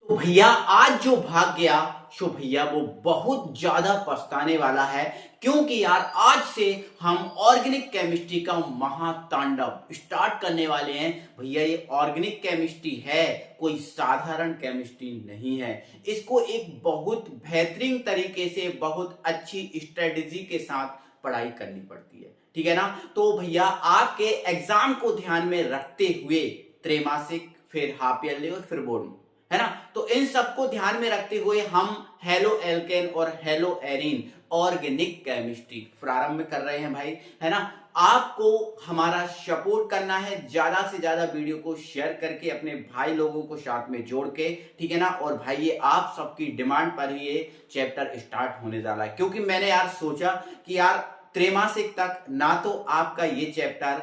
तो भैया आज जो भाग गया सो भैया वो बहुत ज्यादा पछताने वाला है, क्योंकि यार आज से हम ऑर्गेनिक केमिस्ट्री का महातांडव स्टार्ट करने वाले हैं। भैया ये ऑर्गेनिक केमिस्ट्री है, कोई साधारण केमिस्ट्री नहीं है। इसको एक बहुत बेहतरीन तरीके से बहुत अच्छी स्ट्रेटेजी के साथ पढ़ाई करनी पड़ती है, ठीक है ना। तो भैया आपके एग्जाम को ध्यान में रखते हुए त्रैमासिक, फिर हाफ ईयरली और फिर बोर्ड, है ना, तो इन सबको ध्यान में रखते हुए हम हेलो एल्केन और हेलो एरीन ऑर्गेनिक केमिस्ट्री प्रारंभ कर रहे हैं भाई, है ना। आपको हमारा सपोर्ट करना है, ज्यादा से ज्यादा वीडियो को शेयर करके अपने भाई लोगों को साथ में जोड़ के, ठीक है ना। और भाई ये आप सबकी डिमांड पर ही ये चैप्टर स्टार्ट होने जा रहा है, क्योंकि मैंने यार सोचा कि यार त्रैमासिक तक ना तो आपका ये चैप्टर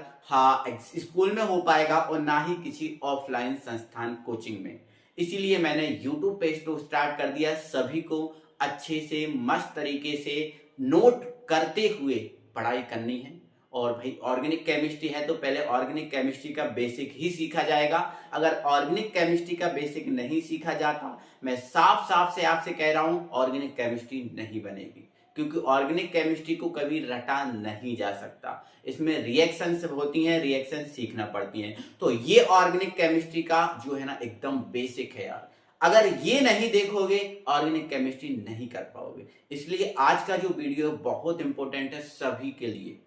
स्कूल में हो पाएगा और ना ही किसी ऑफलाइन संस्थान कोचिंग में। इसीलिए मैंने YouTube पेज तो स्टार्ट कर दिया। सभी को अच्छे से मस्त तरीके से नोट करते हुए पढ़ाई करनी है। और भाई ऑर्गेनिक केमिस्ट्री है तो पहले ऑर्गेनिक केमिस्ट्री का बेसिक ही सीखा जाएगा। अगर ऑर्गेनिक केमिस्ट्री का बेसिक नहीं सीखा जाता, मैं साफ साफ से आपसे कह रहा हूं ऑर्गेनिक केमिस्ट्री नहीं बनेगी, क्योंकि ऑर्गेनिक केमिस्ट्री को कभी रटा नहीं जा सकता। इसमें रिएक्शंस होती हैं, रिएक्शन सीखना पड़ती हैं। तो ये ऑर्गेनिक केमिस्ट्री का जो है ना एकदम बेसिक है यार। अगर ये नहीं देखोगे ऑर्गेनिक केमिस्ट्री नहीं कर पाओगे। इसलिए आज का जो वीडियो बहुत इंपॉर्टेंट है सभी के लिए,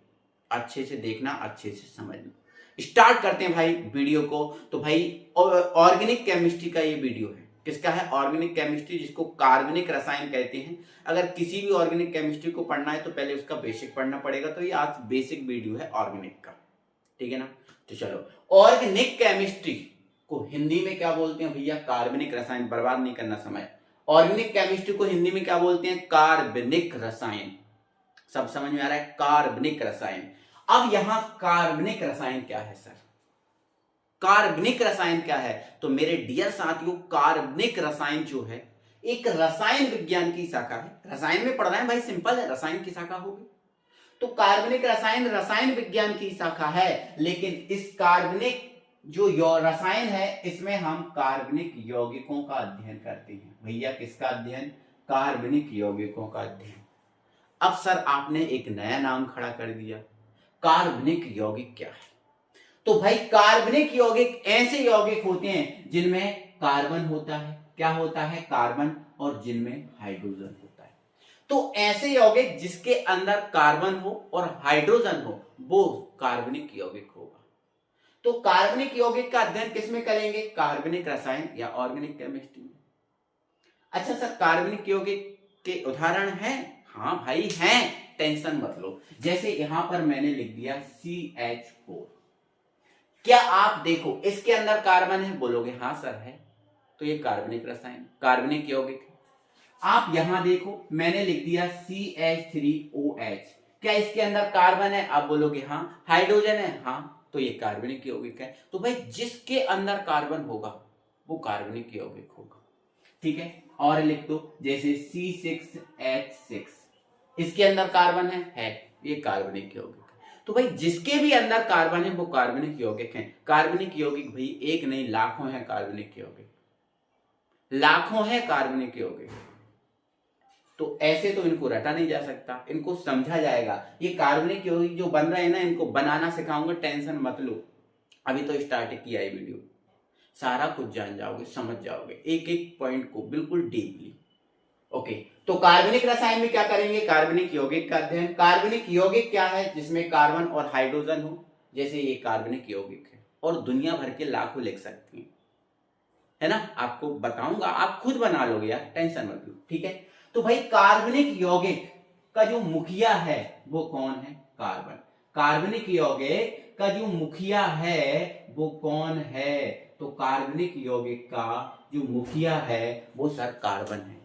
अच्छे से देखना, अच्छे से समझना। स्टार्ट करते हैं भाई वीडियो को। तो भाई ऑर्गेनिक केमिस्ट्री का ये वीडियो है, किसका है? ऑर्गेनिक केमिस्ट्री, जिसको कार्बनिक रसायन कहते हैं। अगर किसी भी ऑर्गेनिक केमिस्ट्री को पढ़ना है तो पहले उसका बेसिक पढ़ना पड़ेगा। तो ये आज बेसिक वीडियो है ऑर्गेनिक का, ठीक है ना। तो चलो, ऑर्गेनिक केमिस्ट्री को हिंदी में क्या बोलते हैं भैया? कार्बनिक रसायन। बर्बाद नहीं करना समय। ऑर्गेनिक केमिस्ट्री को हिंदी में क्या बोलते हैं? कार्बनिक रसायन। सब समझ में आ रहा है? कार्बनिक रसायन। अब यहां कार्बनिक रसायन क्या है सर? कार्बनिक रसायन क्या है? तो मेरे डियर साथियों, कार्बनिक रसायन जो है एक रसायन विज्ञान की शाखा है। रसायन में पढ़ रहे हैं भाई, सिंपल है, रसायन की शाखा होगी। तो कार्बनिक रसायन रसायन विज्ञान की शाखा है, लेकिन इस कार्बनिक जो रसायन है इसमें हम कार्बनिक यौगिकों का अध्ययन करते हैं। भैया किसका अध्ययन? कार्बनिक यौगिकों का अध्ययन। अब सर आपने एक नया नाम खड़ा कर दिया, कार्बनिक यौगिक क्या है? तो भाई कार्बनिक यौगिक ऐसे यौगिक होते हैं जिनमें कार्बन होता है। क्या होता है? कार्बन। और जिनमें हाइड्रोजन होता है। तो ऐसे यौगिक जिसके अंदर कार्बन हो और हाइड्रोजन हो वो कार्बनिक यौगिक होगा। तो कार्बनिक यौगिक का अध्ययन किसमें करेंगे? कार्बनिक रसायन या ऑर्गेनिक केमिस्ट्री में। अच्छा सर, कार्बनिक यौगिक के उदाहरण हैं? हाँ भाई हैं, टेंशन मत लो। जैसे यहां पर मैंने लिख दिया CH4। क्या आप देखो इसके अंदर कार्बन है? बोलोगे हाँ सर है, तो ये कार्बनिक रसायन, कार्बनिक यौगिक है। आप यहां देखो मैंने लिख दिया CH3OH। क्या इसके अंदर कार्बन है? आप बोलोगे हाँ। हाइड्रोजन है? हाँ, तो ये कार्बनिक यौगिक है। तो भाई जिसके अंदर कार्बन होगा वो कार्बनिक यौगिक होगा, ठीक है। और लिख दो जैसे C6H6, इसके अंदर कार्बन है, ये कार्बनिक यौगिक। तो भाई जिसके भी अंदर कार्बन है वो कार्बनिक यौगिक हैं। कार्बनिक यौगिक भाई एक नहीं लाखों हैं कार्बनिक यौगिक, लाखों हैं कार्बनिक यौगिक। तो ऐसे तो इनको रटा नहीं जा सकता, इनको समझा जाएगा। ये कार्बनिक यौगिक जो बन रहे हैं ना, इनको बनाना सिखाऊंगा, टेंशन मत लो। अभी तो स्टार्ट किया है वीडियो, सारा कुछ जान जाओगे, समझ जाओगे एक एक पॉइंट को बिल्कुल डीपली। ओके, तो कार्बनिक रसायन में क्या करेंगे? कार्बनिक यौगिक का अध्ययन। कार्बनिक यौगिक क्या है? जिसमें कार्बन और हाइड्रोजन हो, जैसे ये कार्बनिक यौगिक है। और दुनिया भर के लाखों लिख सकते हैं, है ना। आपको बताऊंगा, आप खुद बना लोगे यार, टेंशन मत लो, ठीक है। तो भाई कार्बनिक यौगिक का जो मुखिया है वो कौन है? कार्बन। कार्बनिक यौगिक का जो मुखिया है वो कौन है? तो कार्बनिक यौगिक का जो मुखिया है वो सर कार्बन है।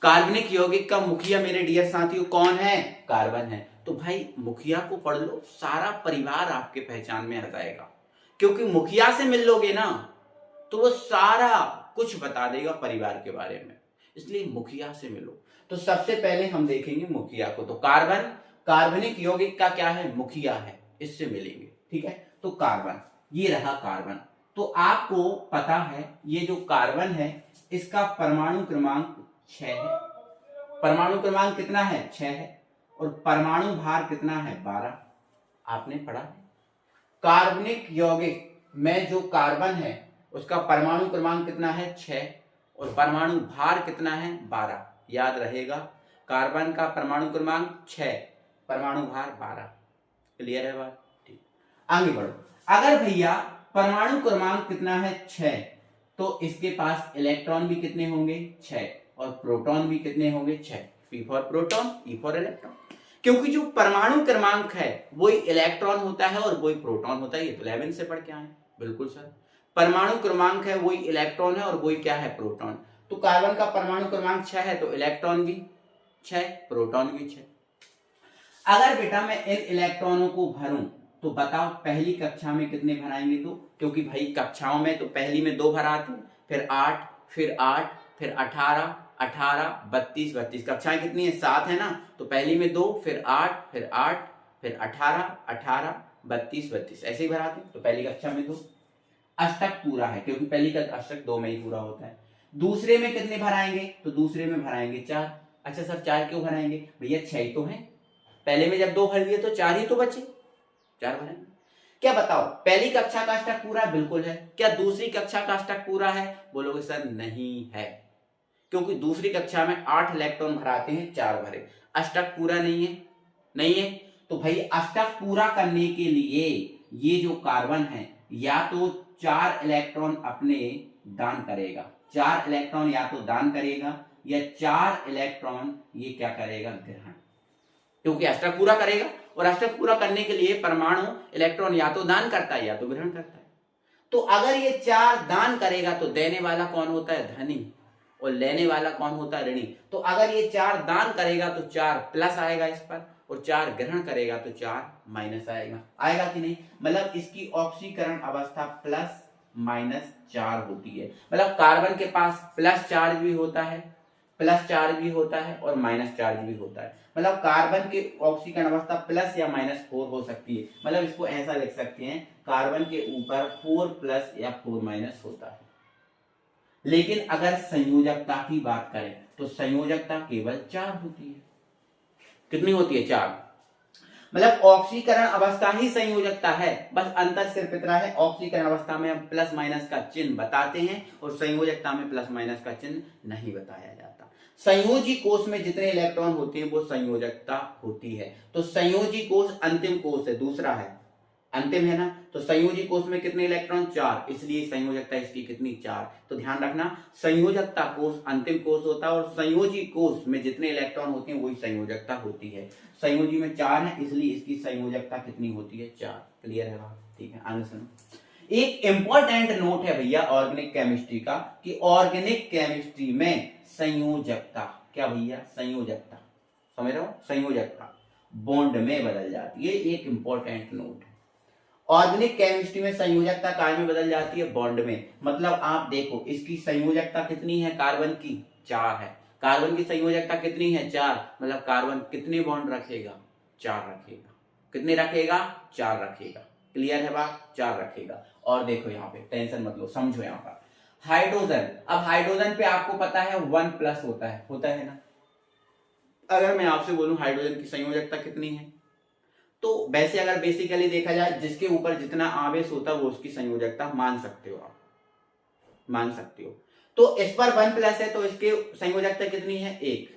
कार्बनिक यौगिक का मुखिया मेरे डियर साथियों कौन है? कार्बन है। तो भाई मुखिया को पढ़ लो, सारा परिवार आपके पहचान में आ जाएगा, क्योंकि मुखिया से मिल लोगे ना तो वो सारा कुछ बता देगा परिवार के बारे में। इसलिए मुखिया से मिलो। तो सबसे पहले हम देखेंगे मुखिया को। तो कार्बन कार्बनिक यौगिक का क्या है? मुखिया है, इससे मिलेंगे, ठीक है। तो कार्बन, ये रहा कार्बन। तो आपको पता है ये जो कार्बन है इसका परमाणु क्रमांक 6 है। परमाणु क्रमांक कितना है? 6 है। और परमाणु भार कितना है? 12। आपने पढ़ा है। कार्बनिक यौगिक में जो कार्बन है उसका परमाणु क्रमांक कितना है? 6 और परमाणु भार कितना है? 12। याद रहेगा, कार्बन का परमाणु क्रमांक 6, परमाणु भार 12। क्लियर है बात? ठीक, आगे बढ़ो। अगर भैया परमाणु क्रमांक कितना है? 6, तो इसके पास इलेक्ट्रॉन भी कितने होंगे? 6 और प्रोटॉन भी कितने होंगे? 6। P for proton, E for electron. क्योंकि जो परमाणु क्रमांक है वही इलेक्ट्रॉन होता है और वही प्रोटॉन होता है। ये तो 11 से पढ़ के आए। बिल्कुल सर, परमाणु क्रमांक है वही इलेक्ट्रॉन है और वही क्या है? प्रोटॉन। तो कार्बन का परमाणु क्रमांक 6 है तो इलेक्ट्रॉन भी 6, प्रोटॉन भी 6। अगर बेटा मैं इन इलेक्ट्रॉनों को भरूं तो बताओ पहली कक्षा में कितने भराएंगे? तो क्योंकि भाई कक्षाओं में तो पहली में 2 भराते, फिर 8, फिर 8, फिर 18, 18, 32, 32। कक्षाएं कितनी है? 7 है ना। तो पहली में 2, फिर 8, फिर 8, फिर 18, 18, 32, 32 ऐसे ही भराते। तो पहली कक्षा में 2 अष्टक पूरा है क्योंकि पहली का अष्टक 2 में ही पूरा होता है। दूसरे में कितने भराएंगे? तो दूसरे में भराएंगे 4। अच्छा सर 4 क्यों भराएंगे? भैया 6 ही तो है। पहले में जब 2 भर दिए तो 4 ही तो बचे, 4 भरेंगे। क्या बताओ पहली कक्षा का अष्टक पूरा? बिल्कुल है। क्या दूसरी कक्षा का अष्टक पूरा है? बोलोगे सर नहीं है, क्योंकि दूसरी कक्षा में 8 इलेक्ट्रॉन भराते हैं, 4 भरे। अष्टक पूरा नहीं है, नहीं है। तो भाई अष्टक पूरा करने के लिए ये जो कार्बन है या तो 4 इलेक्ट्रॉन अपने दान करेगा, 4 इलेक्ट्रॉन या तो दान करेगा या 4 इलेक्ट्रॉन ये क्या करेगा? ग्रहण। क्योंकि अष्टक पूरा करेगा और अष्टक पूरा करने के लिए परमाणु इलेक्ट्रॉन या तो दान करता है या तो ग्रहण करता है। तो अगर ये 4 दान करेगा तो देने वाला कौन होता है? धनी, और लेने वाला कौन होता है? ऋणी। तो अगर ये 4 दान करेगा तो 4 प्लस आएगा इस पर, और 4 ग्रहण करेगा तो 4 माइनस आएगा। आएगा कि नहीं? मतलब इसकी ऑक्सीकरण अवस्था प्लस माइनस 4 होती है। मतलब कार्बन के पास प्लस चार्ज भी होता है, प्लस चार्ज भी होता है और माइनस चार्ज भी होता है। मतलब कार्बन के ऑक्सीकरण अवस्था प्लस या -4 हो सकती है। मतलब इसको ऐसा लिख सकते हैं, कार्बन के ऊपर 4 प्लस या 4 माइनस होता है। लेकिन अगर संयोजकता की बात करें तो संयोजकता केवल 4 होती है। कितनी होती है? 4। मतलब ऑक्सीकरण अवस्था ही संयोजकता है, बस अंतर सिर्फ इतना है, ऑक्सीकरण अवस्था में हम प्लस माइनस का चिन्ह बताते हैं और संयोजकता में प्लस माइनस का चिन्ह नहीं बताया जाता। संयोजी कोष में जितने इलेक्ट्रॉन होते हैं वो संयोजकता होती है। तो संयोजी कोष अंतिम कोष है, दूसरा है, अंतिम है ना। तो संयोजी कोष में कितने इलेक्ट्रॉन? 4, इसलिए संयोजकता इसकी कितनी? 4। तो ध्यान रखना, संयोजकता कोष अंतिम कोष होता है और संयोजी कोष में जितने इलेक्ट्रॉन होते हैं वही संयोजकता होती है। संयोजी में 4 है इसलिए इसकी संयोजकता कितनी होती है? 4। क्लियर है बात? ठीक है, आगे सुनो। एक इंपॉर्टेंट नोट है भैया ऑर्गेनिक केमिस्ट्री का, कि ऑर्गेनिक केमिस्ट्री में संयोजकता, क्या भैया? संयोजकता, समझ रहे हो? संयोजकता बॉन्ड में बदल जाती है। एक इंपॉर्टेंट नोट है, ऑर्गेनिक केमिस्ट्री में संयोजकता काय में बदल जाती है? बॉन्ड में। मतलब आप देखो इसकी संयोजकता कितनी है? कार्बन की 4 है। कार्बन की संयोजकता कितनी है? 4। मतलब कार्बन कितने बॉन्ड रखेगा? 4 रखेगा। कितने रखेगा? 4 रखेगा। क्लियर है बात? 4 रखेगा। और देखो यहाँ पे टेंशन मत लो, समझो यहाँ पर हाइड्रोजन। अब हाइड्रोजन पे आपको पता है 1 प्लस होता है ना। अगर मैं आपसे बोलूं हाइड्रोजन की संयोजकता कितनी है, तो वैसे अगर बेसिकली देखा जाए जिसके ऊपर जितना आवेश होता है वो उसकी संयोजकता मान सकते हो, आप मान सकते हो। तो इस पर 1 प्लस है तो इसके संयोजकता कितनी है? 1।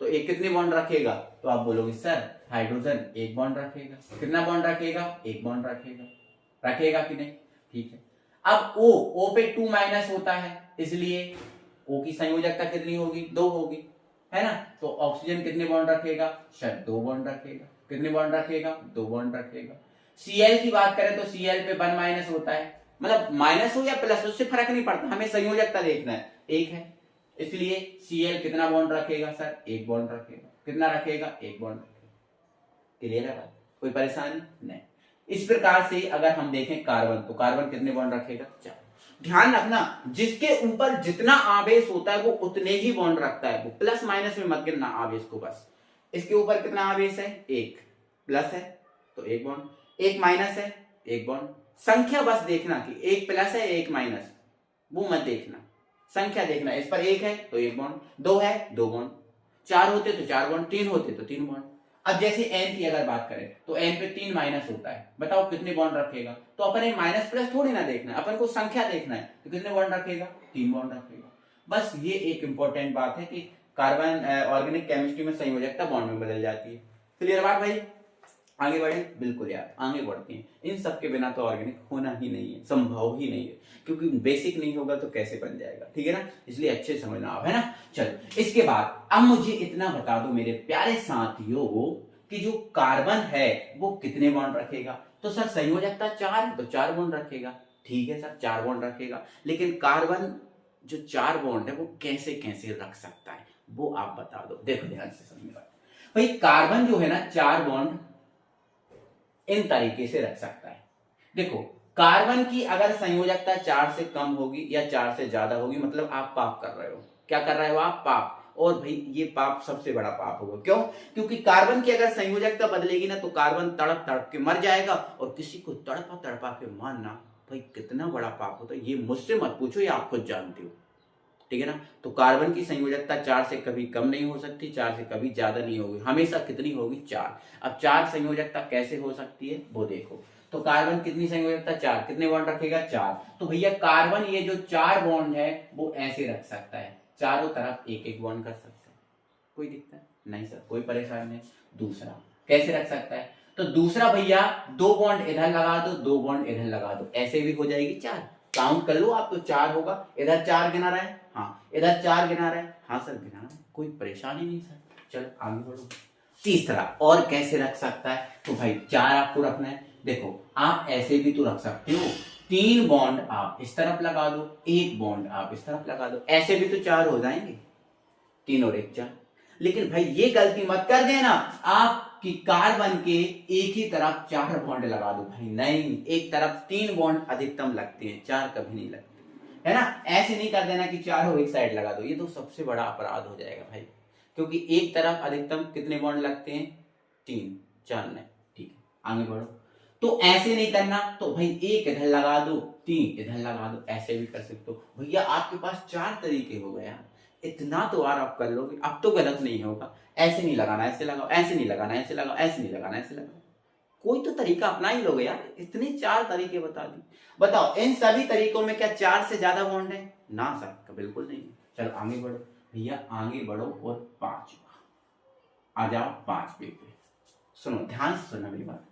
तो एक कितने बॉन्ड रखेगा? तो आप बोलोगे सर हाइड्रोजन 1 बॉन्ड रखेगा। कितना बॉन्ड रखेगा? 1 बॉन्ड रखेगा। रखेगा कि नहीं? ठीक है। अब O पे 2 माइनस होता है इसलिए O की संयोजकता कितनी होगी? 2 होगी, है ना। तो ऑक्सीजन कितने बॉन्ड रखेगा? शायद 2 बॉन्ड रखेगा। कितने बॉन्ड रखेगा? 2 बॉन्ड रखेगा। Cl की बात करें तो Cl पे 1 माइनस होता है, मतलब माइनस हो या प्लस उससे फर्क नहीं पड़ता, हमें संयोजकता देखना है। 1 है इसलिए Cl कितना बॉन्ड रखेगा? सर 1 बॉन्ड रखेगा। कितना रखेगा? 1 बॉन्ड रखेगा। क्लियर है बात? कोई परेशानी नहीं। इस प्रकार से अगर हम देखें कार्बन, तो कार्बन कितने बॉन्ड रखेगा? 4। ध्यान रखना जिसके ऊपर जितना आवेश होता है वो उतने ही बॉन्ड रखता है, वो प्लस माइनस में मत गिनना आवेश को। बस इसके ऊपर कितना आवेश है? 1 प्लस है तो 1 बॉन्ड, 1 माइनस है 1 बॉन्ड, संख्या बस देखना कि एक प्लस है एक माइनस, वो मत देखना, संख्या देखना। इस पर एक है तो एक बॉन्ड, दो है दो बॉन्ड, चार होते तो चार बॉन्ड, तीन होते तो तीन बॉन्ड। अब जैसे n की अगर बात करें तो n पे 3 माइनस होता है, बताओ कितने बॉन्ड रखेगा? तो अपन एक माइनस प्लस थोड़ी ना देखना है, अपन को संख्या देखना है, तो कितने बॉन्ड रखेगा? 3 बॉन्ड रखेगा। बस ये एक इंपॉर्टेंट बात है कि कार्बन ऑर्गेनिक केमिस्ट्री में संयोजकता बॉन्ड में बदल जाती है। क्लियर बात भाई? आगे बढ़े? बिल्कुल यार, आगे बढ़ते हैं। इन सब के बिना तो ऑर्गेनिक होना ही नहीं है, संभव ही नहीं है, क्योंकि बेसिक नहीं होगा तो कैसे बन जाएगा, ठीक है ना? इसलिए अच्छे समझना आप, है ना? चलो इसके बाद अब मुझे इतना बता दो मेरे प्यारे साथियों कि जो कार्बन है वो कितने बॉन्ड रखेगा? तो सर संयोजकता 4 है तो 4 बॉन्ड रखेगा, ठीक है सर 4 बॉन्ड रखेगा। लेकिन कार्बन जो 4 बॉन्ड है वो कैसे कैसे रख सकता है वो आप बता दो। देखो ध्यान से समझिएगा भाई, कार्बन जो है ना 4 बॉन्ड इन तरीके से रख सकता है। देखो कार्बन की अगर संयोजकता 4 से कम होगी या 4 से ज्यादा होगी, मतलब आप पाप कर रहे हो। क्या कर रहे हो आप? पाप। और भाई ये पाप सबसे बड़ा पाप होगा। क्यों? क्योंकि कार्बन की अगर संयोजकता बदलेगी ना तो कार्बन तड़प तड़प के मर जाएगा, और किसी को तड़पा तड़पा के मारना भाई कितना बड़ा पाप होता है, ये मुझसे मत पूछो, ये आप खुद जानते हो, ठीक है ना? तो कार्बन की संयोजकता 4 से कभी कम नहीं हो सकती, 4 से कभी ज्यादा नहीं होगी, हमेशा कितनी होगी? 4। अब 4 संयोजकता कैसे हो सकती है वो देखो। तो कार्बन कितनी संयोजकता? 4। कितने बॉन्ड रखेगा? 4। तो भैया कार्बन ये जो 4 बॉन्ड है वो ऐसे रख सकता है, चारों तरफ एक एक बॉन्ड कर सकता है। कोई दिक्कत नहीं सर, कोई परेशानी नहीं। दूसरा कैसे रख सकता है? तो दूसरा भैया 2 बॉन्ड इधर लगा दो, 2 बॉन्ड इधर लगा दो, ऐसे भी हो जाएगी 4। काउंट कर लो आप, तो 4 होगा। इधर 4 गिना रहा है, हाँ इधर 4 गिना रहा है, हाँ सर गिना रहा है, कोई परेशानी नहीं सर। चलो आगे बढ़ो। तीसरा और कैसे रख सकता है? तो भाई 4 आपको रखना है। देखो आप ऐसे भी तो रख सकते हो, 3 बॉन्ड आप इस तरफ लगा दो, 1 बॉन्ड आप इस तरफ लगा दो, ऐसे भी तो 4 हो जाएंगे, 3 और 1 4। लेकिन भाई ये गलती मत कर देना आप कि कार्बन के एक ही तरफ 4 बॉन्ड लगा दो। भाई नहीं, एक तरफ 3 बॉन्ड अधिकतम लगते हैं, 4 कभी नहीं लगते, है ना? ऐसे नहीं कर देना कि 4 हो एक साइड लगा दो, ये तो सबसे बड़ा अपराध हो जाएगा भाई, क्योंकि एक तरफ अधिकतम कितने बॉन्ड लगते हैं? 3, 4 नहीं, ठीक है आगे बढ़ो। तो ऐसे नहीं करना, तो भाई 1 इधर लगा दो, 3 इधर लगा दो, ऐसे भी कर सकते हो। भैया आपके पास 4 तरीके हो गए यार, इतना तो और आप कर लोगे, अब तो गलत नहीं होगा। ऐसे नहीं लगाना ऐसे लगाओ, ऐसे नहीं लगाना ऐसे लगाओ, ऐसे नहीं लगाना ऐसे लगाओ, कोई तो तरीका अपना ही लोगे यार। इतने 4 तरीके बता दी, बताओ इन सभी तरीकों में क्या 4 से ज्यादा बॉन्ड है? ना सर बिल्कुल नहीं। चलो आगे बढ़ो भैया, आगे बढ़ो। और 5वां आ जाओ, 5वें पे सुनो, ध्यान से सुनना मेरी बात।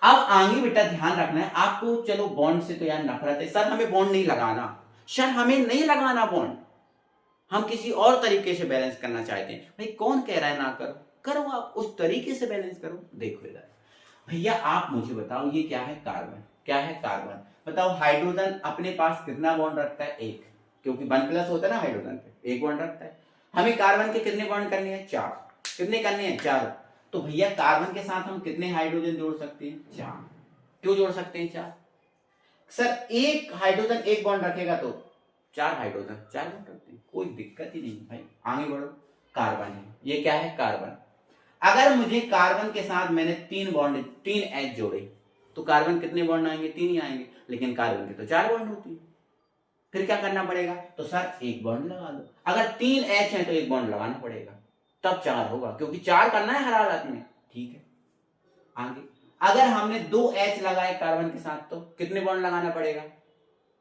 अब आगे बेटा ध्यान रखना है आपको। चलो बॉन्ड से तो यार नफरत है सर, हमें बॉन्ड नहीं लगाना, सर हमें नहीं लगाना बॉन्ड, हम किसी और तरीके से बैलेंस करना चाहते हैं। भाई कौन कह रहा है ना करो, करो आप उस तरीके से बैलेंस करो। देखो इधर भैया आप मुझे बताओ, ये क्या है? कार्बन। क्या है? कार्बन। बताओ हाइड्रोजन अपने पास कितना बॉन्ड रखता है? 1, क्योंकि 1+ होता है ना हाइड्रोजन पे, 1 बॉन्ड रखता है। हमें कार्बन के कितने बॉन्ड करने हैं? 4। कितने करने हैं? 4। तो भैया कार्बन के साथ हम कितने हाइड्रोजन जोड़ सकते हैं? 4। क्यों जोड़ सकते हैं 4? सर एक हाइड्रोजन 1 बॉन्ड रखेगा तो 4 हाइड्रोजन 4 बॉन्ड रखते हैं, कोई दिक्कत ही नहीं भाई। आगे बढ़ो, कार्बन है, ये क्या है? कार्बन। अगर मुझे कार्बन के साथ मैंने 3 बॉन्ड 3 H जोड़े तो कार्बन कितने बॉन्ड आएंगे? 3 ही आएंगे, लेकिन कार्बन के तो 4 बॉन्ड होती है। फिर क्या करना पड़ेगा? तो सर 1 बॉन्ड लगा दो। अगर 3 H है तो 1 बॉन्ड लगाना पड़ेगा, तब 4 होगा, क्योंकि 4 करना है हर हालत में, ठीक है। आगे अगर हमने 2 H लगाए कार्बन के साथ तो कितने बॉन्ड लगाना पड़ेगा?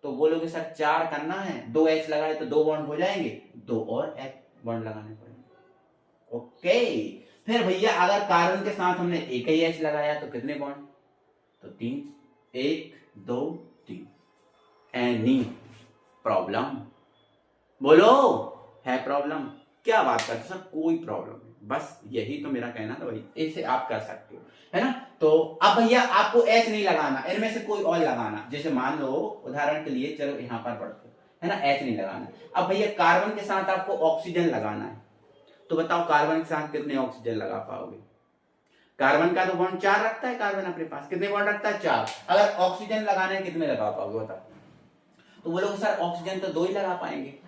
तो बोलोगे सर 4 करना है, 2 H लगाए तो 2 बॉन्ड हो जाएंगे, 2 और H बॉन्ड लगाने पड़ेंगे। ओके। फिर भैया अगर कार्बन के साथ हमने एक ही H लगाया तो कितने बॉन्ड? तो 3, 1 2 3। Any problem? बोलो, है प्रॉब्लम? क्या बात करते सर, कोई प्रॉब्लम नहीं, बस यही तो मेरा कहना था भाई, ऐसे आप कर सकते हो, है ना? तो अब भैया आपको H नहीं लगाना, इनमें से कोई और लगाना। जैसे मान लो उदाहरण के लिए, चलो यहाँ पर पढ़ते है ना, H नहीं लगाना। अब भैया कार्बन के साथ आपको ऑक्सीजन लगाना है, तो बताओ कार्बन के साथ कितने ऑक्सीजन लगा पाओगे? कार्बन का तो बॉन्ड 4 रखता है, कार्बन अपने पास कितने बॉन्ड रखता है? 4। अगर ऑक्सीजन लगाना है कितने लगा पाओगे बताओ? तो बोलोगे सर ऑक्सीजन तो 2 ही लगा पाएंगे।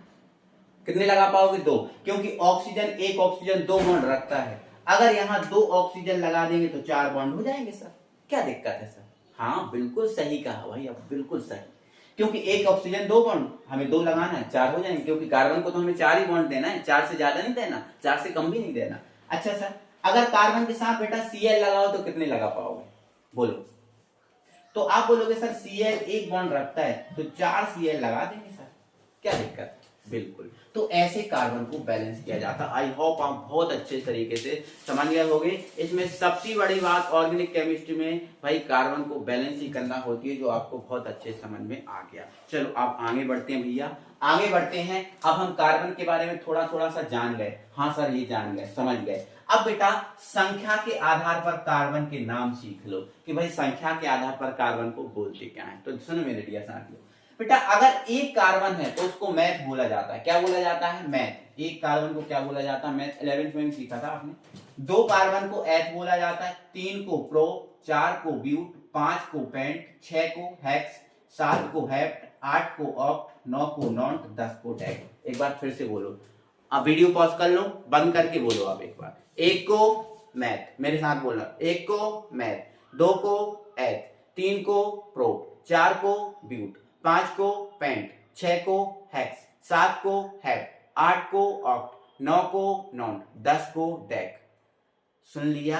कितने लगा पाओगे? 2, क्योंकि ऑक्सीजन एक ऑक्सीजन 2 बॉन्ड रखता है। अगर यहाँ 2 ऑक्सीजन लगा देंगे तो 4 बॉन्ड हो जाएंगे सर, क्या दिक्कत है सर? हाँ बिल्कुल सही कहा भाई, अब बिल्कुल सही, क्योंकि एक ऑक्सीजन 2 बॉन्ड, हमें 2 लगाना है 4 हो जाएंगे, क्योंकि कार्बन को तो हमें 4 ही बॉन्ड देना है, 4 से ज्यादा नहीं देना, 4 से कम भी नहीं देना। अच्छा सर, अगर कार्बन के साथ बेटा Cl लगाओ तो कितने लगा पाओगे, बोलो। तो आप बोलोगे सर Cl एक बॉन्ड रखता है तो 4 Cl लगा देंगे सर, क्या दिक्कत है, बिल्कुल। तो ऐसे कार्बन को बैलेंस किया जाता है। आई होप आप बहुत अच्छे तरीके से समझ गए होंगे। इसमें सबसे बड़ी बात ऑर्गेनिक केमिस्ट्री में भाई कार्बन को बैलेंस ही करना होती है, जो आपको बहुत अच्छे समझ में आ गया। चलो आप आगे बढ़ते हैं भैया, आगे बढ़ते हैं। अब हम कार्बन के बारे में थोड़ा थोड़ा सा जान गए, हाँ सर ये जान गए, समझ गए। अब बेटा संख्या के आधार पर कार्बन के नाम सीख लो कि भाई संख्या के आधार पर कार्बन को बोलते क्या है। तो सुनो मेरे डियर साथियों, बेटा अगर एक कार्बन है तो उसको मैथ बोला जाता है। क्या बोला जाता है, मैथ। एक कार्बन को क्या बोला जाता है, मैथ 11th में भी सीखा था आपने। 2 कार्बन को एथ बोला जाता है, 3 को प्रो, 4 को ब्यूट, 5 को पेंट, 6 को हेक्स, 7 को हेप्ट, 8 को ऑक्ट, 9 को नॉन्ट, 10 को डेक। एक बार फिर से बोलो, आप वीडियो पॉज कर लो, बंद करके बोलो आप एक बार। एक को मैथ, मेरे साथ बोलना, एक को मैथ, 2 को एथ, 3 को प्रो, 4 को ब्यूट, 5 को पेंट, 6 को हेक्स, 7 को हेप्ट, 8 को ऑक्ट, 9 को नॉन्ट, 10 को डेक। सुन लिया,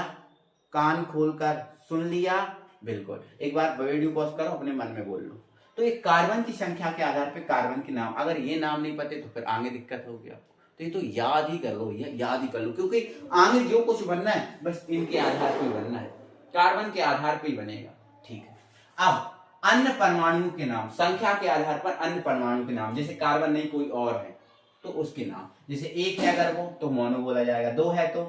कान खोलकर सुन लिया, बिल्कुल। एक बार वीडियो पॉज करो, अपने मन में बोल लो। तो एक कार्बन की संख्या के आधार पे कार्बन के नाम, अगर ये नाम नहीं पते तो फिर आगे दिक्कत होगी आपको। तो ये तो याद ही कर लो, याद ही कर लो, क्योंकि आगे जो कुछ बनना है बस इनके आधार पे बनना है, कार्बन के आधार पे ही बनेगा। ठीक है, अब अन्य परमाणु के नाम, संख्या के आधार पर अन्य परमाणु के नाम, जैसे कार्बन नहीं कोई और है तो उसके नाम, जैसे 1 है अगर वो तो मोनो बोला जाएगा, 2 है तो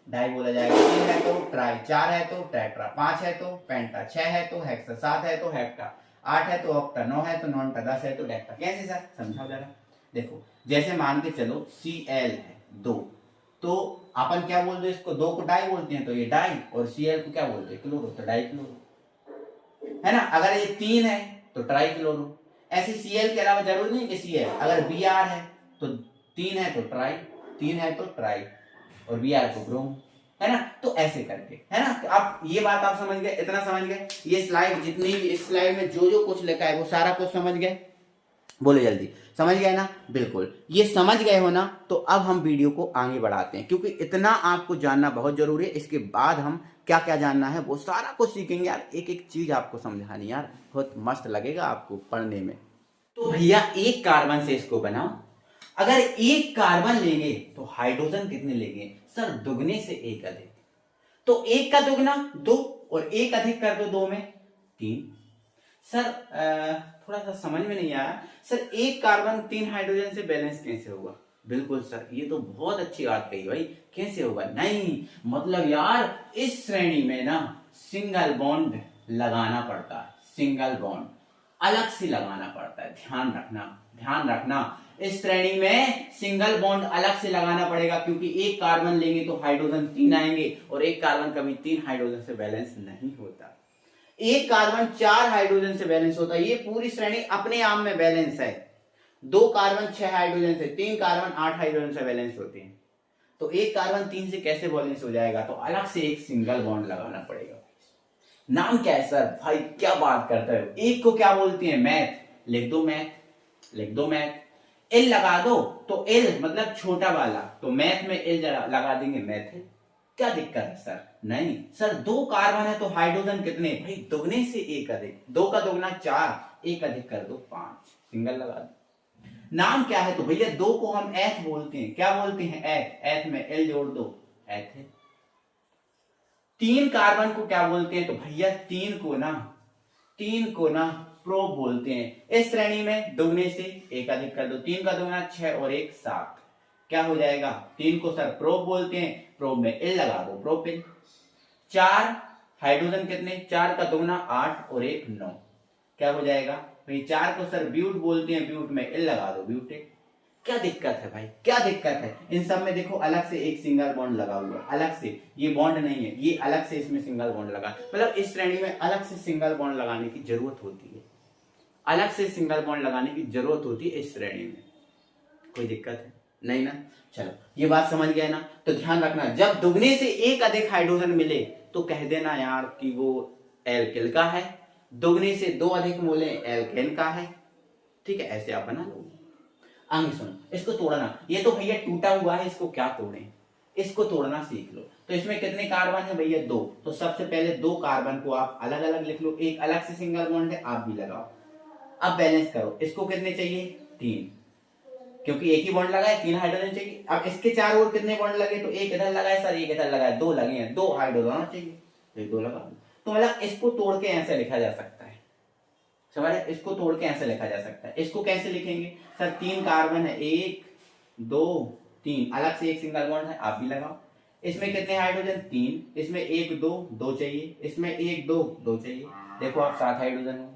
डाई बोला जाएगा, 3 है तो ट्राई, 4 है तो टेट्रा, 5 है तो पेंटा, 6 है तो हेक्सा, 7 है तो हेप्टा, 8 है तो ऑक्टा, 9 है तो नॉन्टा, 10 है तो डेक्टा। कैसे सर, समझाओ जरा। देखो जैसे मान के चलो Cl है 2, तो अपन क्या बोलते हैं इसको, 2 को डाई बोलते हैं तो ये डाई, और Cl को क्या बोलते हैं, क्लोरो, तो डाई क्लोरो है ना। अगर ये 3 है तो ट्राई क्लोरो। ऐसे Cl के अलावा जरूरी नहीं कि Cl, अगर Br है तो 3 है तो ट्राई, 3 है तो ट्राई, और Br को ब्रोम, है ना। तो ऐसे करके, है ना। आप ये बात आप समझ गए, इतना समझ गए। ये स्लाइड जितनी भी, इस स्लाइड में जो जो कुछ लिखा है वो सारा कुछ समझ गए, बोले जल्दी, समझ गए ना, बिल्कुल। ये समझ गए हो ना, तो अब हम वीडियो को आगे बढ़ाते हैं, क्योंकि इतना आपको जानना बहुत जरूरी है। इसके बाद हम क्या क्या जानना है वो सारा कुछ सीखेंगे यार, एक एक चीज आपको समझानी यार, बहुत मस्त लगेगा आपको पढ़ने में। तो भैया एक कार्बन से इसको बनाओ। अगर एक कार्बन लेंगे तो हाइड्रोजन कितने लेंगे सर, दुगने से एक अधिक। तो एक का दुगना 2, और एक अधिक कर दो 2 में 3। सर थोड़ा सा समझ में नहीं आया सर, एक कार्बन 3 हाइड्रोजन से बैलेंस कैसे होगा। बिल्कुल सर, ये तो बहुत अच्छी बात कही भाई, कैसे होगा, नहीं मतलब यार इस श्रेणी में ना सिंगल बॉन्ड लगाना पड़ता है, सिंगल बॉन्ड अलग से लगाना पड़ता है। ध्यान रखना, इस श्रेणी में सिंगल बॉन्ड अलग से लगाना पड़ेगा, क्योंकि एक कार्बन लेंगे तो हाइड्रोजन 3 आएंगे, और एक कार्बन कभी 3 हाइड्रोजन से बैलेंस नहीं होता। एक कार्बन 4 हाइड्रोजन से बैलेंस होता है। ये पूरी श्रेणी अपने आप में बैलेंस है। 2 कार्बन 6 हाइड्रोजन से, 3 कार्बन 8 हाइड्रोजन से बैलेंस होते हैं। तो एक कार्बन 3 से कैसे बैलेंस हो जाएगा, तो अलग से एक सिंगल बॉन्ड लगाना पड़ेगा। नाम क्या है सर, भाई क्या बात करते हो, एक को क्या बोलते हैं, मैथ, लिख दो मैथ। एल लगा दो तो एल मतलब छोटा वाला, तो मैथ में एल लगा देंगे, मैथ है। क्या दिक्कत है सर, नहीं सर, 2 कार्बन है तो हाइड्रोजन कितने, भाई दुगने से एक अधिक, 2 का दुगना 4, एक अधिक कर दो 5, सिंगल लगा दो। नाम क्या है, तो भैया 2 को हम एथ बोलते हैं, क्या बोलते हैं, एथ में एल जोड़ दो, एथ है। 3 कार्बन को क्या बोलते हैं, तो भैया 3 को ना प्रो बोलते हैं। इस श्रेणी में दुगने से एक अधिक कर दो, 3 का दुगना 6 और 1 7, क्या हो जाएगा, 3 को सर प्रोप बोलते हैं, प्रोप में एल लगा दो, प्रोपिन। 4 हाइड्रोजन कितने, 4 का दुगना 8 और 1 9, क्या हो जाएगा भाई, 4 को सर ब्यूट बोलते हैं, ब्यूट में एल लगा दो, ब्यूटेन। क्या दिक्कत है भाई, क्या दिक्कत है, इन सब में देखो अलग से एक सिंगल बॉन्ड लगा हुआ है, अलग से, ये बॉन्ड नहीं है, ये अलग से इसमें सिंगल बॉन्ड लगा, मतलब इस श्रेणी में अलग से सिंगल बॉन्ड लगाने की जरूरत होती है, अलग से सिंगल बॉन्ड लगाने की जरूरत होती है इस श्रेणी में। कोई दिक्कत है नहीं ना, चलो ये बात समझ गए ना। तो ध्यान रखना, जब दुगने से एक अधिक हाइड्रोजन मिले तो कह देना यार कि वो एल्किल का है, दुगने से 2 अधिक मोलें एल्केन का है। ठीक है, ऐसे आप बना लो। आगे सुनो, इसको तोड़ना, ये तो भैया टूटा हुआ है, इसको क्या तोड़ें, इसको तोड़ना सीख लो। तो इसमें कितने कार्बन है भैया? 2। तो सबसे पहले 2 कार्बन को आप अलग अलग लिख लो, एक अलग से सिंगल बॉन्ड है, आप भी लगाओ। अब बैलेंस करो, इसको कितने चाहिए? 3, क्योंकि एक ही बॉन्ड लगा है, 3 हाइड्रोजन चाहिए। अब इसके चारों ओर कितने बॉन्ड लगे? तो एक इधर लगा है सर, एक इधर लगा है, 2 लगे हैं, 2 हाइड्रोजन चाहिए, तो 2 लगा दो। तो मतलब इसको तोड़ के ऐसे लिखा जा सकता है, समझ? इसको तोड़ के ऐसे लिखा जा सकता है। इसको कैसे लिखेंगे सर? 3 कार्बन है, 1 2 3, अलग से एक सिंगल बॉन्ड है, आप भी लगाओ। इसमें कितने हाइड्रोजन? 3। इसमें 1 2 2 चाहिए, इसमें 1 2 2 चाहिए, देखो आप 7 हाइड्रोजन होंगे।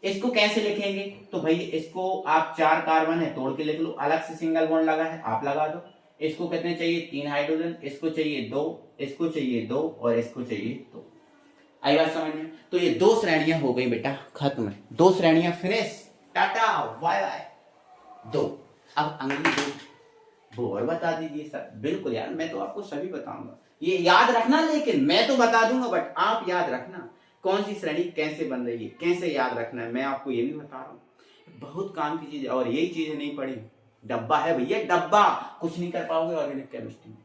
इसको कैसे लिखेंगे? तो भाई इसको आप 4 कार्बन है, तोड़ के लिख लो, अलग से सिंगल बॉन्ड लगा है, आप लगा दो। इसको कितने चाहिए? 3 हाइड्रोजन, इसको चाहिए 2, इसको चाहिए 2 और इसको चाहिए 2। आई बात समझ में? तो ये 2 श्रेणियां हो गई बेटा, खत्म है, 2 श्रेणियां फिनिश, टाटा बाय बाय। 2। अब अगली 2 वो और बता दीजिए सर। बिल्कुल यार, मैं तो आपको सभी बताऊंगा, ये याद रखना, लेकिन मैं तो बता दूंगा बट आप याद रखना कौन सी श्रेणी कैसे बन रही है, कैसे याद रखना है, मैं आपको ये भी बता रहा हूँ। बहुत काम की चीज है, और यही चीजें नहीं पढ़ी, डब्बा है भैया, डब्बा, कुछ नहीं कर पाओगे ऑर्गेनिक केमिस्ट्री में।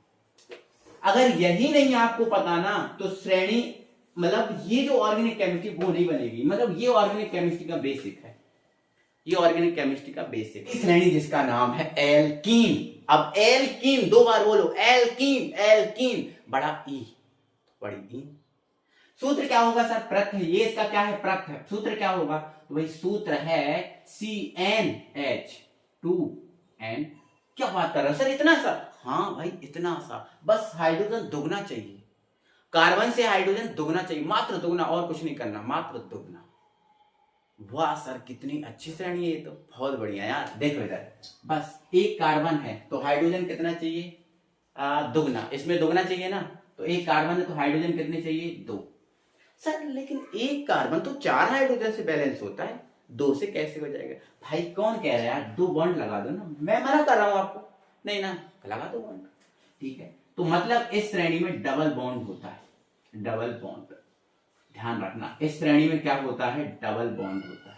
अगर यही नहीं आपको पता ना, तो श्रेणी मतलब ये जो ऑर्गेनिक केमिस्ट्री वो नहीं बनेगी। मतलब ये ऑर्गेनिक केमिस्ट्री का बेसिक है, ये ऑर्गेनिक केमिस्ट्री का बेसिक श्रेणी जिसका नाम है एल्कीन। अब एल्कीन 2 बार बोलो, एल्कीन, एल्कीन, बड़ा ई, बड़ी ई। सूत्र क्या होगा सर? प्रथ, ये इसका क्या है? प्रथ है। सूत्र क्या होगा? तो भाई सूत्र है CnH2n। क्या बात कर रहे हो सर, इतना सा? हाँ भाई इतना सा, बस हाइड्रोजन दुगना चाहिए, कार्बन से हाइड्रोजन दुगना चाहिए, मात्र दुगना, और कुछ नहीं करना, मात्र दुगना। वाह सर, कितनी अच्छी श्रेणी है ये तो, बहुत बढ़िया यार। देखो इधर, बस एक कार्बन है तो हाइड्रोजन कितना चाहिए? दुगना, इसमें दुगना चाहिए ना, तो एक कार्बन है तो हाइड्रोजन कितने चाहिए? 2। सर लेकिन एक कार्बन तो 4 हाइड्रोजन से बैलेंस होता है, 2 से कैसे हो जाएगा? भाई कौन कह रहा है यार, 2 बॉन्ड लगा दो ना, मैं मना कर रहा हूं आपको, नहीं ना, लगा दो बॉन्ड, ठीक है। तो मतलब इस श्रेणी में डबल बॉन्ड होता है, डबल बॉन्ड, ध्यान रखना, इस श्रेणी में क्या होता है? डबल बॉन्ड होता है,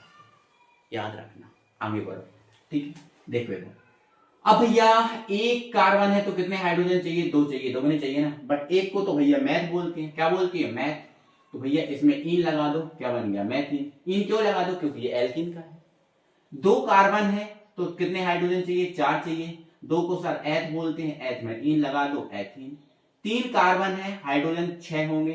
याद रखना। आगे बढ़ो, ठीक है। देखो इधर, अब भैया एक कार्बन है तो कितने हाइड्रोजन चाहिए? 2 चाहिए, दोगुने चाहिए ना, बट एक को तो भैया मैथ बोलते हैं, क्या बोलती है? मैथ। तो भैया इसमें इन लगा दो, क्या बन गया? मैथीन। इन क्यों लगा दो? क्योंकि ये एल्कीन का है। 2 कार्बन है तो कितने हाइड्रोजन चाहिए? 4 चाहिए, 2 को सर एथ बोलते हैं, एथ में इन लगा दो, एथीन। 3 कार्बन है, हाइड्रोजन 6 होंगे,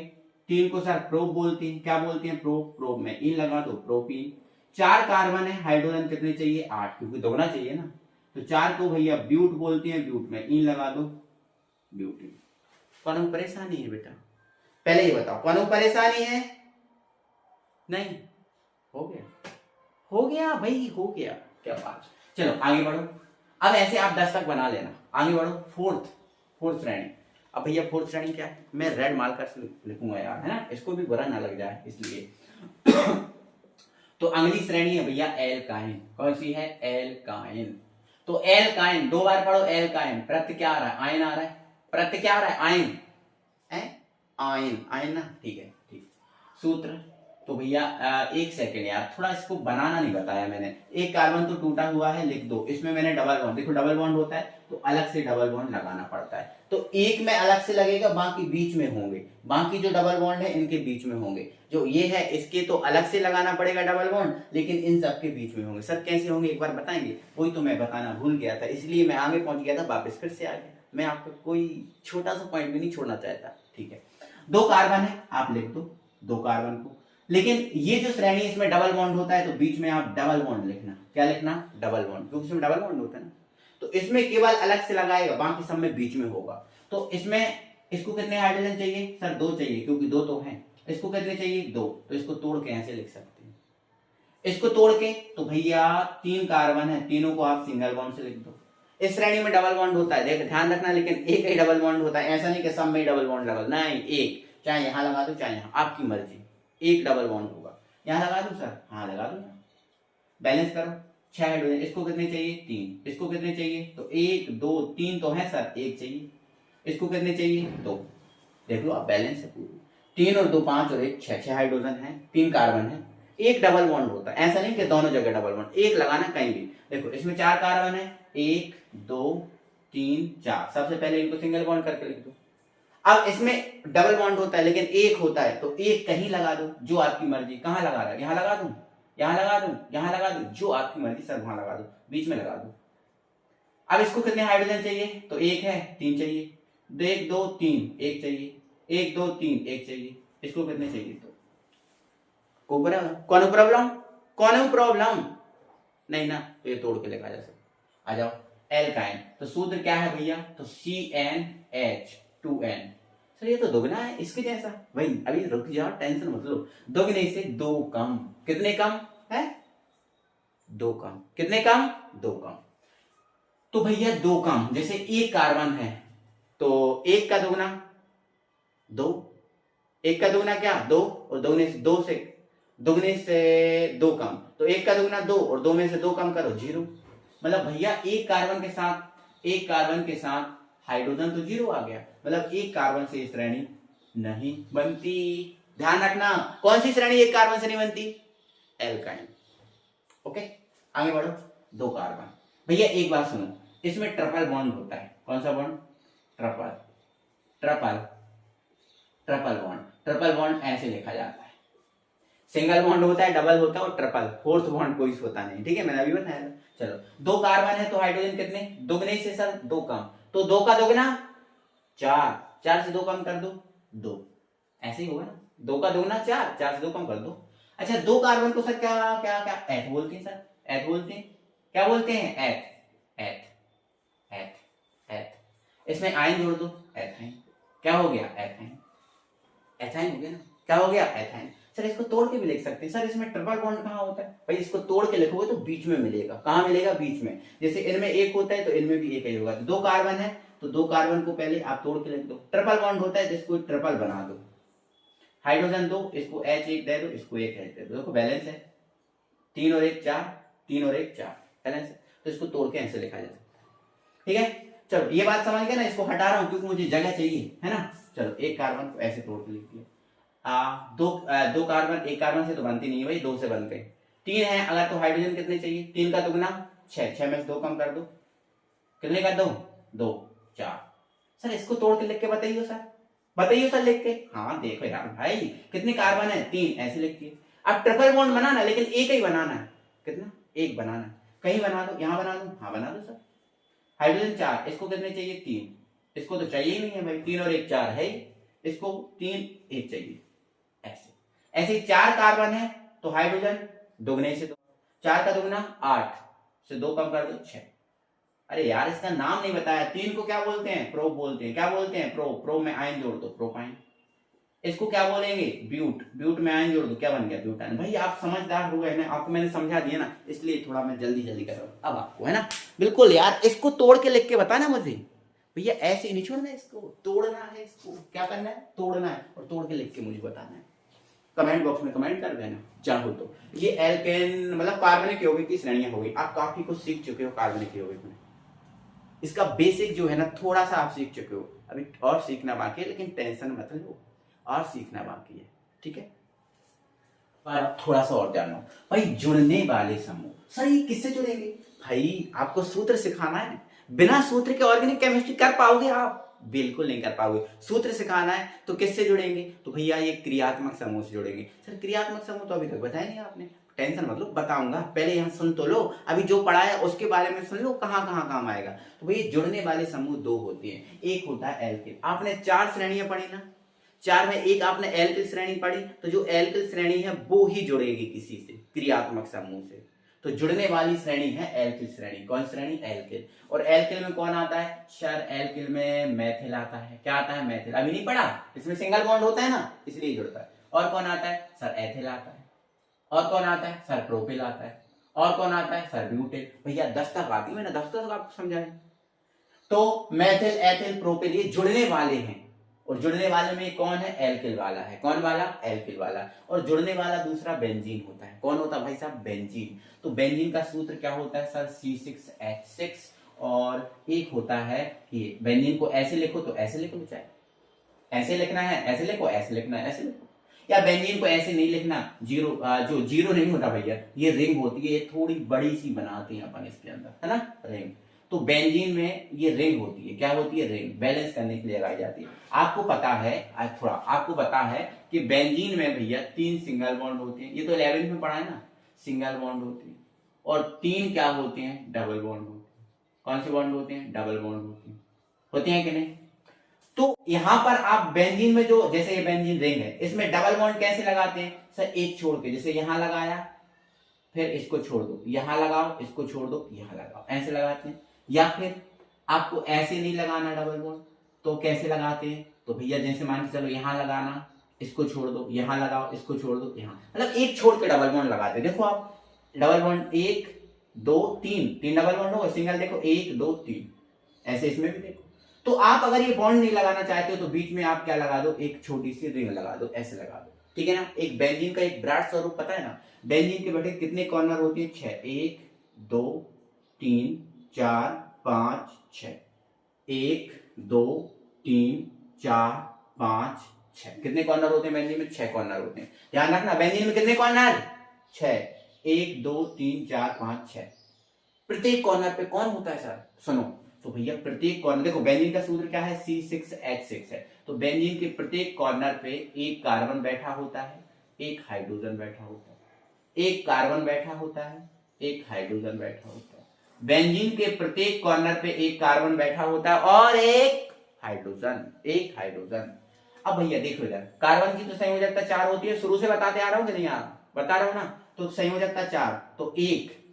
3 को सर प्रोप बोलते हैं, क्या बोलते हैं? प्रोप, प्रोप में इन लगा दो, प्रोपीन। 4 कार्बन है, हाइड्रोजन कितने चाहिए? 8, क्योंकि दोगुना चाहिए ना, तो 4 को भैया ब्यूट बोलते हैं, ब्यूट में इन लगा दो, ब्यूटीन। कौन परेशानी है बेटा? पहले ये बताओ, कौन परेशानी है? नहीं, हो गया, हो गया भाई, हो गया, क्या बात। चलो आगे बढ़ो, अब ऐसे आप 10 तक बना लेना। आगे बढ़ो, फोर्थ श्रेणी। अब भैया फोर्थ श्रेणी क्या है? मैं रेड मार्कर से लिखूंगा यार, है ना, इसको भी बुरा ना लग जाए इसलिए। तो अगली श्रेणी है भैया एल्काइन। कौन सी है? एल्काइन। तो एल्काइन 2 बार पढ़ो, एल्काइन। प्रत्यय क्या आ रहा है? आयन आ रहा है। प्रत्यय क्या आ रहा है? आयन, आयन, आयन ना, ठीक है, ठीक। सूत्र तो भैया 1 सेकेंड यार, थोड़ा इसको बनाना नहीं बताया मैंने। एक कार्बन तो टूटा हुआ है, लिख दो। इसमें मैंने डबल बॉन्ड, देखो डबल बॉन्ड होता है तो अलग से डबल बॉन्ड लगाना पड़ता है, तो एक में अलग से लगेगा, बाकी बीच में होंगे, बाकी जो डबल बॉन्ड है इनके बीच में होंगे। जो ये है इसके तो अलग से लगाना पड़ेगा डबल बॉन्ड, लेकिन इन सबके बीच में होंगे। सर कैसे होंगे, एक बार बताएंगे? वही तो मैं बताना भूल गया था, इसलिए मैं आगे पहुंच गया था, वापस फिर से आ गया। मैं आपको कोई छोटा सा पॉइंट भी नहीं छोड़ना चाहता, ठीक है। 2 कार्बन है, आप लिख दो 2 कार्बन को, लेकिन ये जो श्रेणी इसमें डबल बॉन्ड होता है तो बीच में आप डबल बॉन्ड लिखना। क्या लिखना? डबल बॉन्ड, क्योंकि इसमें डबल बॉन्ड होता है ना, तो इसमें केवल अलग से लगाएगा, बाकी सब में बीच में होगा। तो इसमें इसको कितने हाइड्रोजन चाहिए? सर 2 चाहिए, क्योंकि 2 तो हैं। इसको कितने चाहिए? 2, तो इसको तोड़ के ऐसे लिख सकते हैं। इसको तोड़ के तो भैया 3 कार्बन है, तीनों को आप सिंगल बॉन्ड से लिख दो। इस श्रेणी में डबल बॉन्ड होता है, देख ध्यान रखना, लेकिन एक ही डबल बॉन्ड होता है, ऐसा नहीं कि सब में डबल बॉन्ड लगा, नहीं, एक, चाहे यहां लगा दो चाहे यहां, आपकी मर्जी, एक डबल बॉन्ड होगा। यहां लगा दो सर? हाँ लगा दो। बैलेंस करो, 6 हाइड्रोजन, इसको कितने चाहिए? 3, इसको कितने चाहिए? तो 1 2 3 तो है सर, 1 चाहिए। इसको कितने चाहिए? 2। देख लो आप, बैलेंस है पूरी, 3 और 2 5 और 1 6 हाइड्रोजन है, 3 कार्बन है, एक डबल बॉन्ड होता है, ऐसा नहीं कि दोनों जगह डबल बॉन्ड, एक लगाना कहीं भी। देखो इसमें 4 कार्बन है, 1 2 3 4, सबसे पहले इनको सिंगल बॉन्ड करके लिख दो। अब इसमें डबल बॉन्ड होता है लेकिन एक होता है, तो एक कहीं लगा दो, जो आपकी मर्जी। कहां लगा रहा है, यहां लगा दूं, यहां लगा दूं, यहां लगा दूं, जो आपकी मर्जी सर वहां लगा दो, बीच में लगा दो। अब इसको कितने हाइड्रोजन चाहिए, तो एक है, 3 चाहिए, 1 2 3 1 चाहिए, 1 2 3 1 चाहिए। इसको कितने चाहिए, तो कौन प्रॉब्लम, कौन प्रॉब्लम नहीं ना, तो ये तोड़ के लेकर जा सकते। आ जाओ एल्काइन, तो सूत्र क्या है भैया, तो CnH2n। सर ये तो दुगना है इसके जैसा। भाई अभी रुक जाओ, टेंशन मत लो, दुगने से 2 कम, कितने कम है, 2 कम, कितने कम, 2 कम। तो भैया 2 कम, जैसे एक कार्बन है तो एक का दुगना 2, एक का दुगना क्या 2, और दुगने से 2 से, दुगने से 2 कम, तो एक का दुगना 2 और 2 में से 2 कम करो 0। मतलब भैया एक कार्बन के साथ, एक कार्बन के साथ हाइड्रोजन तो 0 आ गया, मतलब एक कार्बन से श्रेणी नहीं बनती। ध्यान रखना, कौन सी श्रेणी एक कार्बन से नहीं बनती, एल्काइन। ओके आगे बढ़ो, 2 कार्बन। भैया एक बात सुनो, इसमें ट्रिपल बॉन्ड होता है, कौन सा bond, triple, triple, triple bond. Triple bond ऐसे लिखा जाता है, सिंगल बॉन्ड होता है, डबल होता है और ट्रिपल, फोर्थ बॉन्ड कोई होता नहीं, ठीक है, मैंने अभी बताया। चलो 2 कार्बन है तो हाइड्रोजन कितने, दुगने से सर 2 कम, तो 2 का दुगना 4, 4 से 2 कम कर दो 2, ऐसे ही होगा ना, 2 का दुगना 4, 4 से 2 कम कर दो। अच्छा 2 कार्बन को सर क्या क्या क्या एथ बोलते हैं, सर एथ बोलते हैं, क्या बोलते हैं, एथ, एथ, एथ, एथ। इसमें आयन जोड़ दो, एथाइन, क्या हो गया, एथाइन, एथाइन हो गया ना, क्या हो गया, एथाइन। सर इसको तोड़ के भी लिख सकते हैं, सर इसमें ट्रिपल बॉन्ड कहाँ होता है, भाई इसको तोड़ के लिखोगे तो बीच में मिलेगा, कहाँ मिलेगा, बीच में। जैसे इनमें एक होता है तो इनमें भी एक ही होगा, 2 कार्बन है तो 2 कार्बन को पहले आप तोड़ के लिख दो। ट्रिपल बॉन्ड होता है तो इसको ट्रिपल बना दो, हाइड्रोजन 2, इसको H1 दे दो, इसको 1 H दे दो, देखो बैलेंस है, 3 और 1 4, 3 और 1 4, बैलेंस है, तो इसको तोड़ के ऐसे लिखा जा सकता है। ठीक है चलो ये बात समझ गए ना, इसको हटा रहा हूं क्योंकि मुझे जगह चाहिए, है ना। चलो एक कार्बन को ऐसे तोड़ के लिख दिया, दो कार्बन, एक कार्बन से तो बनती नहीं है भाई, 2 से बन गए। 3 है अगर, तो हाइड्रोजन कितने चाहिए, 3 का दुगना 6, 6 में से 2 कम कर दो, कितने कर दो 2 4। सर इसको तोड़ के लिख के बताइए सर, बताइए सर लिख के। हाँ देखो यार भाई कितने कार्बन है, 3, ऐसे लिखिए। अब ट्रिपल बॉन्ड बनाना लेकिन एक ही बनाना है, कितना, एक बनाना है, कहीं बना दो, यहां बना दो, हाँ बना दो सर। हाइड्रोजन 4, इसको कितने चाहिए 3, इसको तो चाहिए ही नहीं है भाई, 3 और 1 4 है, इसको 3 1 चाहिए, ऐसे ऐसे 4 कार्बन है तो हाइड्रोजन दुगने से 2, 4 का दुगना 8 से 2 कम कर दो 6। अरे यार इसका नाम नहीं बताया, 3 को क्या बोलते हैं, प्रो बोलते हैं, क्या बोलते हैं, प्रो, प्रो में आयन जोड़ दो, प्रोपाइन। इसको क्या बोलेंगे, ब्यूट, ब्यूट में आयन जोड़ दो, क्या बन गया, ब्यूटान। भाई आप समझदार हो गए ना, आपको मैंने समझा दिया ना, इसलिए थोड़ा मैं जल्दी जल्दी कर रहा हूं अब आपको, है ना। बिल्कुल यार, इसको तोड़ के लिख के बताना मुझे भैया, ऐसे नहीं छोड़ना, इसको तोड़ना है, इसको क्या करना है, तोड़ना है, और तोड़ के लिख के मुझे बताना है। कमेंट बॉक्स में कमेंट कर देना चाहो तो। ये एल्केन मतलब कार्बनिक यौगिक की श्रेणियां हो गई, आप काफी कुछ सीख चुके हो कार्बनिक यौगिक में, इसका बेसिक जो है ना थोड़ा सा आप सीख चुके हो, अभी और सीखना बाकी है, लेकिन टेंशन मत लो, और सीखना बाकी है, ठीक है। पर थोड़ा सा और जानो भाई, जुड़ने वाले समूह, सर ये किससे जुड़ेंगे, भाई आपको सूत्र सिखाना है, बिना सूत्र के ऑर्गेनिक केमिस्ट्री कर पाओगे आप, बिल्कुल नहीं कर पाओगे। सूत्र सिखाना है तो किससे जुड़ेंगे, तो भैया ये क्रियात्मक समूह से जुड़ेंगे। सर क्रियात्मक समूह तो अभी तक बताया नहीं आपने, टेंशन मत लो, बताऊंगा, पहले यहाँ सुन तो लो, अभी जो पढ़ाया उसके बारे में सुन लो, कहाँ कहाँ काम आएगा। तो भैया जुड़ने वाले समूह 2 होते हैं, एक होता है एल्किल, आपने 4 श्रेणियां पढ़ी ना, 4 में एक आपने एल्किल श्रेणी पढ़ी, तो जो एल्किल श्रेणी है वो ही जुड़ेगी किसी से, क्रियात्मक समूह से। तो जुड़ने वाली श्रेणी है एल्किल श्रेणी, कौन श्रेणी, एल्किल। और एल्किल में कौन आता है, सर एल्किल में मेथिल आता है, क्या आता है, मेथिल, अभी नहीं पढ़ा, इसमें सिंगल बॉन्ड होता है ना इसलिए जुड़ता है। और कौन आता है, सर एथिल आता है। और कौन आता है, सर प्रोपिल आता है। और कौन आता है, सर ब्यूटेल। भैया 10 तक आती है, मैंने 10 तक आपको समझाया। तो मेथिल, एथिल, प्रोपिल ये जुड़ने वाले हैं, और जुड़ने वाले में कौन है, एल्किल वाला है, कौन वाला, एल्किल वाला। और जुड़ने वाला दूसरा बेंजीन होता है, कौन होता है भाई साहब, बेंजीन। तो बेंजीन का सूत्र क्या होता है सर, C6H6, और एक होता है ये, बेंजीन को ऐसे लिखो तो ऐसे लिखो, चाहे ऐसे लिखना है ऐसे लिखो, ऐसे लिखना है ऐसे लिखो। या बेंजीन को ऐसे नहीं लिखना, जीरो जो जीरो नहीं होता भैया, ये रिंग होती है, ये थोड़ी बड़ी सी बनाते हैं अपन इसके अंदर, है ना, रिंग। तो बेंजीन में ये रिंग होती है, क्या होती है, रिंग, बैलेंस करने के लिए लगाई जाती है। आपको पता है, थोड़ा आपको पता है कि बेंजीन में भैया 3 सिंगल बॉन्ड होते हैं, ये तो 11वीं में पढ़ा है ना, सिंगल बॉन्ड होती है, और 3 क्या होते हैं, डबल बॉन्ड होते हैं। कौन से बॉन्ड होते हैं, डबल बॉन्ड होते हैं कि नहीं। तो यहां पर आप बेंजीन में जो, जैसे ये बेंजीन रिंग है, इसमें डबल बॉन्ड कैसे लगाते हैं सर, एक छोड़ के, जैसे यहां लगाया, फिर इसको छोड़ दो, यहां लगाओ, इसको छोड़ दो, यहां लगाओ, ऐसे लगाते हैं। या फिर आपको ऐसे नहीं लगाना डबल बॉन्ड, तो कैसे लगाते हैं, तो भैया जैसे मान के चलो यहां लगाना, इसको छोड़ दो, यहां लगाओ, इसको छोड़ दो, यहां, मतलब एक छोड़ के डबल बॉन्ड लगाते। देखो आप, डबल बॉन्ड 1 2 3, 3 डबल बॉन्ड होगा, सिंगल देखो 1 2 3, ऐसे इसमें भी देखो। तो आप अगर ये बॉन्ड नहीं लगाना चाहते हो तो बीच में आप क्या लगा दो, एक छोटी सी रिंग लगा दो, ऐसे लगा दो, ठीक है ना। एक बेंजीन का एक ब्रॉड स्वरूप पता है ना, बेंजीन के बेटे कितने कॉर्नर होते हैं, 6, 1 2 3 4 5 6, 1 2 3 4 5 6, कितने कॉर्नर होते हैं बेंजीन में, 6 कॉर्नर होते हैं। ध्यान रखना, बेंजीन में कितने कॉर्नर, 6, 1 2 3 4 5 6। प्रत्येक कॉर्नर पे कौन होता है सर, सुनो, तो भैया प्रत्येक कॉर्नर, देखो बेंजीन का सूत्र क्या है, C6H6 है। तो बेंजीन के प्रत्येक कॉर्नर पे एक कार्बन बैठा होता है, एक हाइड्रोजन बैठा होता है, एक कार्बन बैठा होता है, एक हाइड्रोजन बैठा होता है। बेंजीन के प्रत्येक कॉर्नर पे एक कार्बन बैठा होता है और एक हाइड्रोजन। अब भैया देखो इधर, कार्बन की तो संयोजकता 4 होती है, शुरू से बताते आ रहा हूं कि नहीं, बता रहा हूं ना। तो संयोजकता 4, तो एक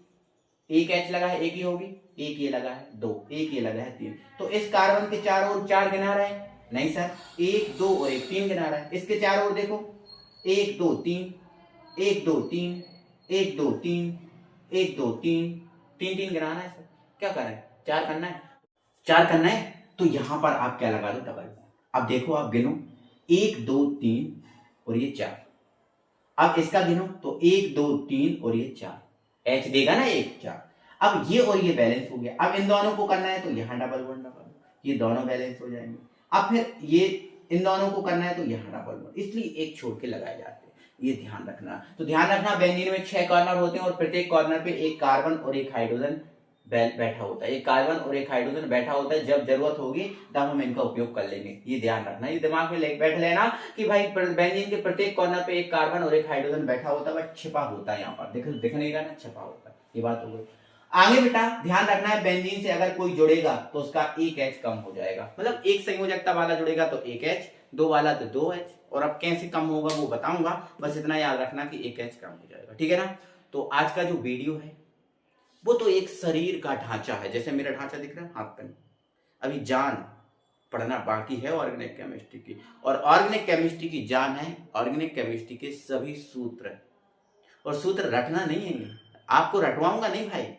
H लगा है, एक ही होगी, एक ये लगा है 2, एक ये लगा है 3। तो इस कार्बन के चारों ओर 4 गिना रहे हैं, नहीं सर, 1 2 और 1 3 गिना रहा है। इसके चारों ओर देखो, 1 2 3 1 2 3 1 2 3 1 2 3 3 3 गिनाना है सर, क्या कर रहे हैं, 4 करना है, 4 करना है। तो यहां पर आप क्या लगा दो, डबल। अब देखो आप गिनो, 1 2 3 और ये 4। अब इसका गिनो तो 1 2 3 और ये 4, H देगा ना 1 4। अब ये और ये बैलेंस हो गया। अब इन दोनों को करना है तो यहाँ डबल बॉन्ड लगा दो, ये दोनों बैलेंस हो जाएंगे। अब फिर ये इन दोनों को करना है तो यहाँ डबल बॉन्ड, इसलिए एक छोड़ के लगाए जाते हैं, ये ध्यान रखना। तो ध्यान रखना, बेंजीन में 6 कॉर्नर होते हैं और प्रत्येक कॉर्नर पे एक कार्बन और एक हाइड्रोजन बैठा होता है, एक कार्बन और एक हाइड्रोजन बैठा होता है। जब जरूरत होगी तब हम इनका उपयोग कर लेंगे, ये ध्यान रखना, ये दिमाग में बैठ लेना कि भाई बेंजीन के प्रत्येक कॉर्नर पे एक कार्बन और एक हाइड्रोजन बैठा होता है, बट छिपा होता है, यहाँ पर देखो, दिख नहीं रहा ना, छिपा होता है, ये बात हो गई। आगे बेटा ध्यान रखना है, बेंजीन से अगर कोई जुड़ेगा तो उसका एक H कम हो जाएगा, मतलब एक संयोजकता वाला जुड़ेगा तो एक H, 2 वाला तो 2H, और अब कैसे कम होगा वो बताऊंगा, बस इतना याद रखना कि एक H कम हो जाएगा, ठीक है ना। तो आज का जो वीडियो है वो तो एक शरीर का ढांचा है, जैसे मेरा ढांचा दिख रहा है हाथ पे, अभी जान पढ़ना बाकी है ऑर्गेनिक केमिस्ट्री की, और ऑर्गेनिक केमिस्ट्री की जान है ऑर्गेनिक केमिस्ट्री के सभी सूत्र, और सूत्र रटना नहीं है, आपको रटवाऊंगा नहीं भाई,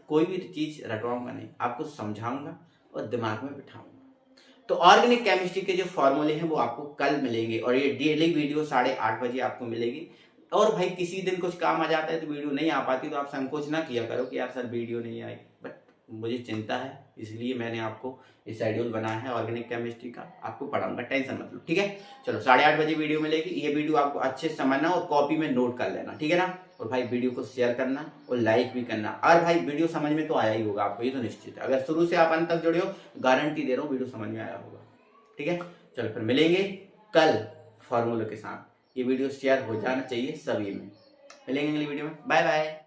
कोई भी चीज रटवाऊंगा नहीं, आपको समझाऊंगा और दिमाग में बिठाऊंगा। तो ऑर्गेनिक केमिस्ट्री के जो फॉर्मूले हैं वो आपको कल मिलेंगे, और ये डेली वीडियो 8:30 बजे आपको मिलेगी। और भाई किसी दिन कुछ काम आ जाता है तो वीडियो नहीं आ पाती, तो आप संकोच ना किया करो कि यार सर वीडियो नहीं आई, बट मुझे चिंता है, इसलिए मैंने आपको ये शेड्यूल बनाया है ऑर्गेनिक केमिस्ट्री का, आपको पढ़ाऊंगा, टेंशन मत लो, ठीक है। चलो 8:30 बजे वीडियो मिलेगी, ये वीडियो आपको अच्छे से समझना और कॉपी में नोट कर लेना, ठीक है ना। और भाई वीडियो को शेयर करना और लाइक भी करना, और भाई वीडियो समझ में तो आया ही होगा आपको, ये तो निश्चित है, अगर शुरू से आप अंत तक जुड़े हो, गारंटी दे रहा हूँ वीडियो समझ में आया होगा, ठीक है। चलो फिर मिलेंगे कल फॉर्मूले के साथ, ये वीडियो शेयर हो जाना चाहिए सभी में, मिलेंगे अगली वीडियो में, बाय बाय।